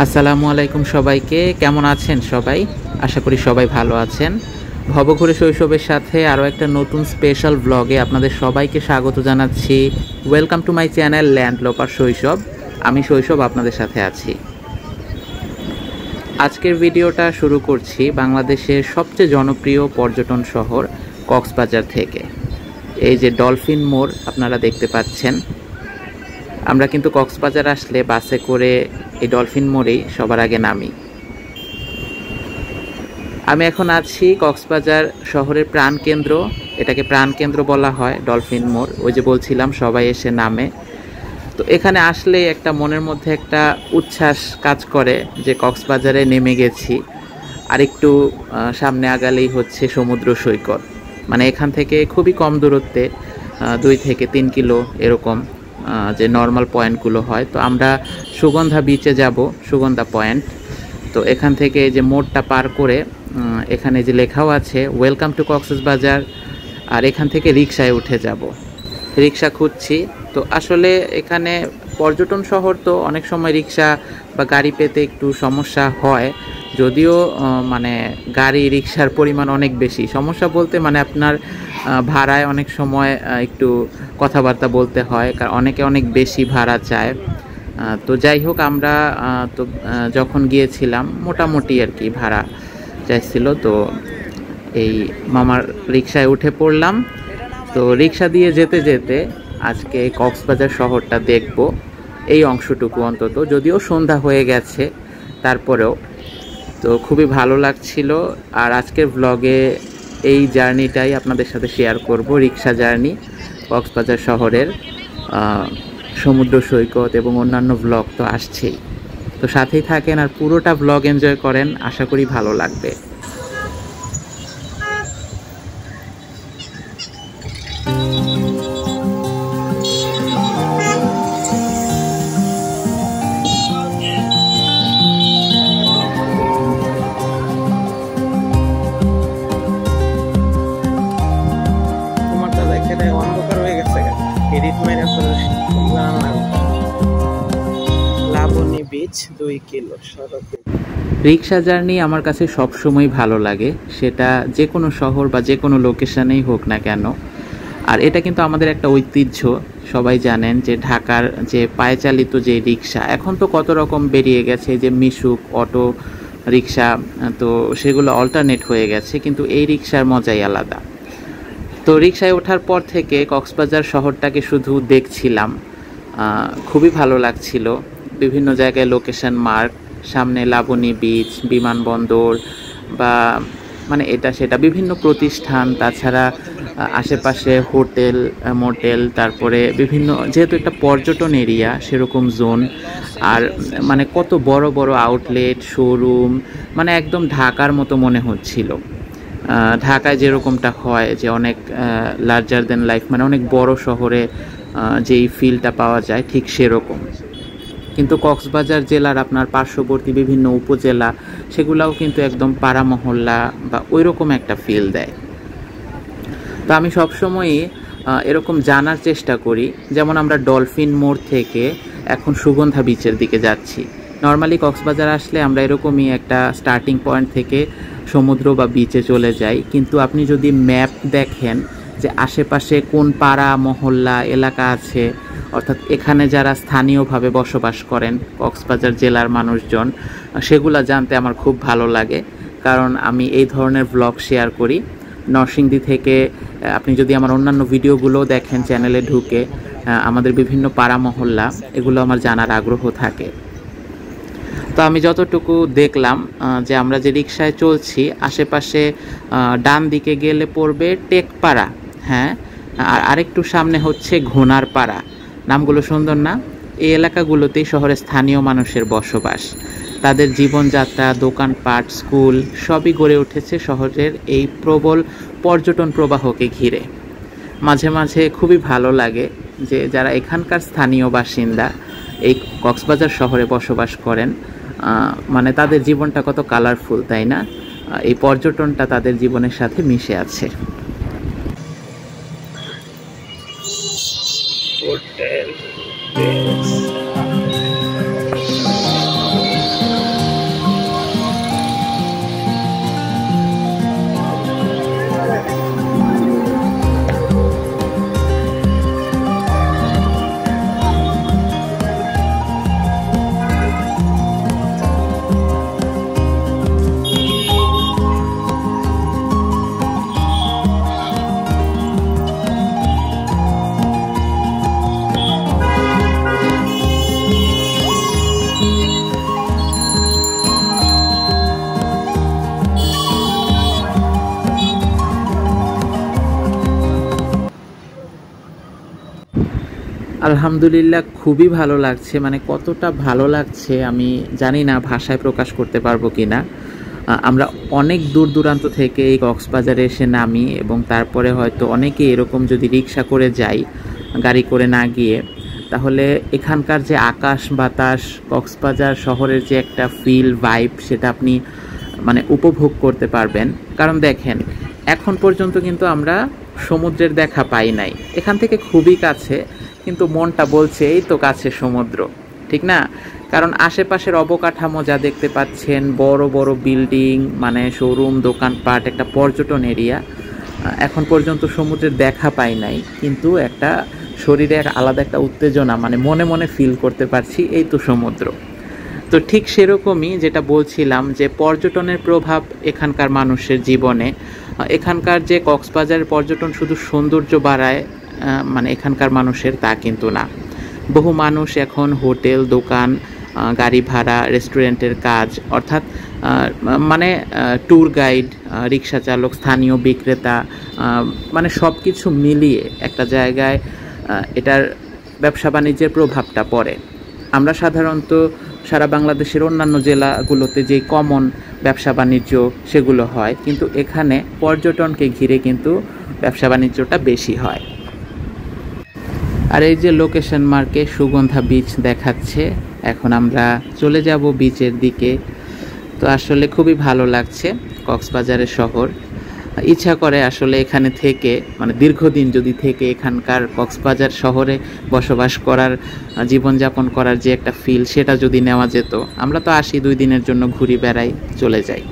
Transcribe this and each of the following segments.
আসসালামু আলাইকুম সবাইকে। কেমন আছেন সবাই? আশা করি সবাই ভালো আছেন। ভবঘুরে শৈশবের সাথে আরও একটা নতুন স্পেশাল ব্লগে আপনাদের সবাইকে স্বাগত জানাচ্ছি। ওয়েলকাম টু মাই চ্যানেল ল্যান্ডলোপার শৈশব। আমি শৈশব আপনাদের সাথে আছি। আজকের ভিডিওটা শুরু করছি বাংলাদেশের সবচেয়ে জনপ্রিয় পর্যটন শহর কক্সবাজার থেকে। এই যে ডলফিন মোড় আপনারা দেখতে পাচ্ছেন। আমরা কিন্তু কক্সবাজার আসলে বাসে করে এই ডলফিন মোড়েই সবার আগে নামি। আমি এখন আছি কক্সবাজার শহরের প্রাণকেন্দ্র, এটাকে প্রাণকেন্দ্র বলা হয় ডলফিন মোড়। ওই যে বলছিলাম সবাই এসে নামে। তো এখানে আসলে একটা মনের মধ্যে একটা উচ্ছ্বাস কাজ করে যে কক্সবাজারে নেমে গেছি। আর একটু সামনে আগালেই হচ্ছে সমুদ্র সৈকত। মানে এখান থেকে খুবই কম দূরত্বে 2 থেকে 3 কিলো এরকম যে নর্মাল পয়েন্টগুলো হয়। তো আমরা সুগন্ধা বিচে যাব, সুগন্ধা পয়েন্ট। তো এখান থেকে যে মোড়টা পার করে এখানে যে লেখাও আছে ওয়েলকাম টু কক্সবাজার, আর এখান থেকে রিকশায় উঠে যাব। রিকশা খুঁজছি। তো আসলে এখানে পর্যটন শহর, তো অনেক সময় রিকশা বা গাড়ি পেতে একটু সমস্যা হয়। যদিও মানে গাড়ি রিকশার পরিমাণ অনেক বেশি। সমস্যা বলতে মানে আপনার ভাড়ায় অনেক সময় একটু কথাবার্তা বলতে হয়, কারণ অনেকে অনেক বেশি ভাড়া চায়। তো যাই হোক, আমরা তো যখন গিয়েছিলাম মোটামুটি আর কি ভাড়া চাইছিল। তো এই মামার রিকশায় উঠে পড়লাম। তো রিকশা দিয়ে যেতে যেতে আজকে কক্সবাজার শহরটা দেখব, এই অংশটুকু অন্তত, যদিও সন্ধ্যা হয়ে গেছে তারপরেও। তো খুবই ভালো লাগছিল। আর আজকের ব্লগে এই জার্নিটাই আপনাদের সাথে শেয়ার করব, রিকশা জার্নি কক্সবাজার শহরের। সমুদ্র সৈকত এবং অন্যান্য ব্লগ তো আসছেই। তো সাথেই থাকেন আর পুরোটা ব্লগ এনজয় করেন, আশা করি ভালো লাগবে। রিক্সা জার্নি আমার কাছে সবসময় ভালো লাগে, সেটা যে কোনো শহর বা যে কোনো লোকেশানেই হোক না কেন। আর এটা কিন্তু আমাদের একটা ঐতিহ্য। সবাই জানেন যে ঢাকার যে পায়ে চালিত যে রিক্সা, এখন তো কত রকম বেরিয়ে গেছে, যে মিশুক, অটো রিক্সা, তো সেগুলো অল্টারনেট হয়ে গেছে, কিন্তু এই রিক্সার মজাই আলাদা। তো রিক্সায় ওঠার পর থেকে কক্সবাজার শহরটাকে শুধু দেখছিলাম, খুবই ভালো লাগছিল। বিভিন্ন জায়গায় লোকেশন মার্ক, সামনে লাবণী বিচ, বিমানবন্দর বা মানে এটা সেটা বিভিন্ন প্রতিষ্ঠান, তাছাড়া আশেপাশে হোটেল, মোটেল, তারপরে বিভিন্ন, যেহেতু একটা পর্যটন এরিয়া সেরকম জোন। আর মানে কত বড় বড় আউটলেট, শোরুম, মানে একদম ঢাকার মতো মনে হচ্ছিল। ঢাকায় যেরকমটা হয় যে অনেক লার্জার দেন লাইফ, মানে অনেক বড় শহরে যেই ফিলটা পাওয়া যায় ঠিক সেরকম। কিন্তু কক্সবাজার জেলার আপনার পার্শ্ববর্তী বিভিন্ন উপজেলা, সেগুলাও কিন্তু একদম পাড়া মহল্লা বা ওই রকম একটা ফিল দেয়। তো আমি সবসময়ই এরকম জানার চেষ্টা করি। যেমন আমরা ডলফিন মোড় থেকে এখন সুগন্ধা বিচের দিকে যাচ্ছি। নর্মালি কক্সবাজার আসলে আমরা এরকমই একটা স্টার্টিং পয়েন্ট থেকে সমুদ্র বা বিচে চলে যাই, কিন্তু আপনি যদি ম্যাপ দেখেন যে আশেপাশে কোন পাড়া মহল্লা এলাকা আছে, অর্থাৎ এখানে যারা স্থানীয়ভাবে বসবাস করেন কক্সবাজার জেলার মানুষজন, সেগুলা জানতে আমার খুব ভালো লাগে। কারণ আমি এই ধরনের ব্লগ শেয়ার করি নরসিংদী থেকে। আপনি যদি আমার অন্যান্য ভিডিওগুলো দেখেন চ্যানেলে ঢুকে, আমাদের বিভিন্ন পাড়া মহল্লা, এগুলো আমার জানার আগ্রহ থাকে। তো আমি যতটুকু দেখলাম যে আমরা যে রিকশায় চলছি, আশেপাশে ডান দিকে গেলে পড়বে টেকপাড়া, হ্যাঁ, আর আরেকটু সামনে হচ্ছে ঘোনার পাড়া। নামগুলো সুন্দর না? এই এলাকাগুলোতেই শহরের স্থানীয় মানুষের বসবাস। তাদের জীবনযাত্রা, দোকানপাট, স্কুল সবই গড়ে উঠেছে শহরের এই প্রবল পর্যটন প্রবাহকে ঘিরে। মাঝে মাঝে খুবই ভালো লাগে যে যারা এখানকার স্থানীয় বাসিন্দা এই কক্সবাজার শহরে বসবাস করেন, মানে তাদের জীবনটা কত কালারফুল, তাই না? এই পর্যটনটা তাদের জীবনের সাথে মিশে আছে। হোটেল আলহামদুলিল্লাহ খুবই ভালো লাগছে, মানে কতটা ভালো লাগছে আমি জানি না, ভাষায় প্রকাশ করতে পারবো কিনা। আমরা অনেক দূর দূরান্ত থেকে এই কক্সবাজারে এসে নামি এবং তারপরে হয়তো অনেকে এরকম যদি রিক্সা করে যাই, গাড়ি করে না গিয়ে, তাহলে এখানকার যে আকাশ বাতাস, কক্সবাজার শহরের যে একটা ফিল ভাইব, সেটা আপনি মানে উপভোগ করতে পারবেন। কারণ দেখেন, এখন পর্যন্ত কিন্তু আমরা সমুদ্রের দেখা পাই নাই। এখান থেকে খুবই কাছে, কিন্তু মনটা বলছে এই তো কাছে সমুদ্র, ঠিক না? কারণ আশেপাশের অবকাঠামো যা দেখতে পাচ্ছেন, বড় বড় বিল্ডিং, মানে শোরুম, দোকানপাট, একটা পর্যটন এরিয়া, এখন পর্যন্ত সমুদ্রের দেখা পাই নাই, কিন্তু একটা শরীরে আলাদা একটা উত্তেজনা, মানে মনে মনে ফিল করতে পারছি এই তো সমুদ্র। তো ঠিক সেরকমই যেটা বলছিলাম, যে পর্যটনের প্রভাব এখানকার মানুষের জীবনে, এখানকার যে কক্সবাজারের পর্যটন শুধু সৌন্দর্য বাড়ায় মানে এখানকার মানুষের, তা কিন্তু না। বহু মানুষ এখন হোটেল, দোকান, গাড়ি ভাড়া, রেস্টুরেন্টের কাজ, অর্থাৎ মানে ট্যুর গাইড, রিক্সা চালক, স্থানীয় বিক্রেতা, মানে সব কিছু মিলিয়ে একটা জায়গায় এটার ব্যবসা বাণিজ্যের প্রভাবটা পড়ে। আমরা সাধারণত সারা বাংলাদেশের অন্যান্য জেলাগুলোতে যে কমন ব্যবসা বাণিজ্য সেগুলো হয়, কিন্তু এখানে পর্যটনকে ঘিরে কিন্তু ব্যবসা বাণিজ্যটা বেশি হয়। আর এই যে লোকেশন মার্কে সুগন্ধা বিচ দেখাচ্ছে, এখন আমরা চলে যাব বিচের দিকে। তো আসলে খুবই ভালো লাগছে কক্সবাজারের শহর। ইচ্ছা করে আসলে এখানে থেকে, মানে দীর্ঘদিন যদি থেকে এখানকার কক্সবাজার শহরে বসবাস করার, জীবনযাপন করার যে একটা ফিল, সেটা যদি নেওয়া যেত। আমরা তো আসি 2 দিনের জন্য, ঘুরি বেড়াই, চলে যাই।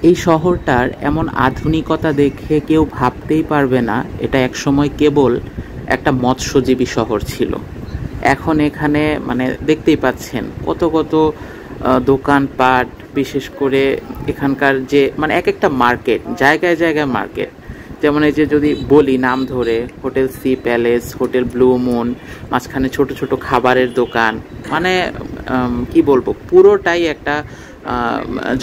এই শহরটার এমন আধুনিকতা দেখে কেউ ভাবতেই পারবে না এটা একসময় কেবল একটা মৎস্যজীবী শহর ছিল। এখন এখানে মানে দেখতেই পাচ্ছেন কত কত দোকানপাট, বিশেষ করে এখানকার যে মানে এক একটা মার্কেট, জায়গায় জায়গায় মার্কেট। যেমন এই যে যদি বলি নাম ধরে, hotel sea palace, hotel blue moon, মাঝখানে ছোট ছোট খাবারের দোকান, মানে কি বলবো, পুরোটাই একটা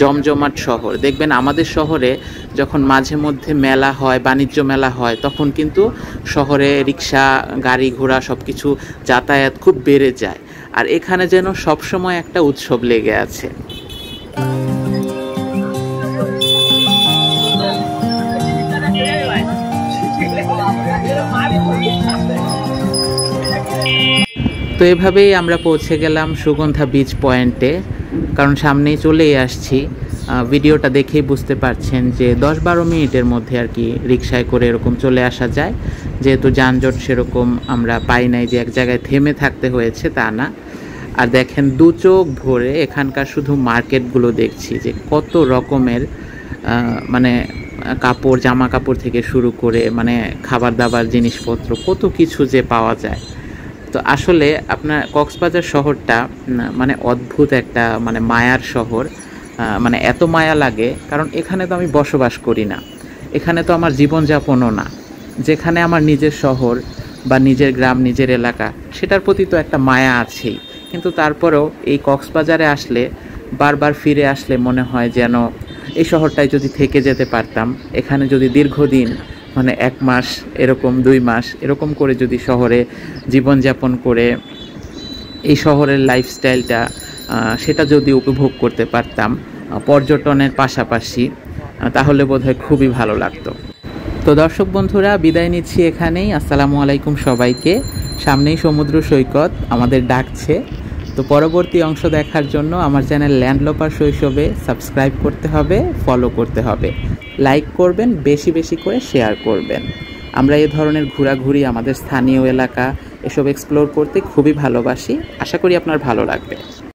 জমজমাট শহর। দেখবেন আমাদের শহরে যখন মাঝে মধ্যে মেলা হয়, বাণিজ্য মেলা হয়, তখন কিন্তু শহরে রিক্সা, গাড়ি ঘোড়া সব কিছু যাতায়াত খুব বেড়ে যায়। আর এখানে যেন সবসময় একটা উৎসব লেগে আছে। তো এভাবেই আমরা পৌঁছে গেলাম সুগন্ধা বিচ পয়েন্টে, কারণ সামনেই চলেই আসছি। ভিডিওটা দেখেই বুঝতে পারছেন যে 10-12 মিনিটের মধ্যে আর কি রিক্সায় করে এরকম চলে আসা যায়। যেহেতু যানজট সেরকম আমরা পাই নাই যে এক জায়গায় থেমে থাকতে হয়েছে, তা না। আর দেখেন, 2 চোখ ভরে এখানকার শুধু মার্কেটগুলো দেখছি, যে কত রকমের মানে কাপড়, জামা কাপড় থেকে শুরু করে মানে খাবার দাবার জিনিসপত্র, কত কিছু যে পাওয়া যায়। তো আসলে আপনার কক্সবাজার শহরটা মানে অদ্ভুত একটা মানে মায়ার শহর। মানে এত মায়া লাগে, কারণ এখানে তো আমি বসবাস করি না, এখানে তো আমার জীবনযাপনও না। যেখানে আমার নিজের শহর বা নিজের গ্রাম, নিজের এলাকা, সেটার প্রতি তো একটা মায়া আছেই। কিন্তু তারপরেও এই কক্সবাজারে আসলে, বারবার ফিরে আসলে মনে হয় যেন এই শহরটায় যদি থেকে যেতে পারতাম, এখানে যদি দীর্ঘদিন মানে 1 মাস এরকম, 2 মাস এরকম করে যদি শহরে জীবনযাপন করে এই শহরের লাইফস্টাইলটা সেটা যদি উপভোগ করতে পারতাম পর্যটনের পাশাপাশি, তাহলে বোধহয় খুবই ভালো লাগতো। তো দর্শক বন্ধুরা, বিদায় নিচ্ছি এখানেই। আসসালামু আলাইকুম সবাইকে। সামনেই সমুদ্র সৈকত আমাদের ডাকছে। তো পরবর্তী অংশ দেখার জন্য আমার চ্যানেল ল্যান্ডলোপার শৈশবে সাবস্ক্রাইব করতে হবে, ফলো করতে হবে, লাইক করবেন, বেশি বেশি করে শেয়ার করবেন। আমরা এই ধরনের ঘোরাঘুরি, আমাদের স্থানীয় এলাকা, এসব এক্সপ্লোর করতে খুবই ভালোবাসি। আশা করি আপনার ভালো লাগবে।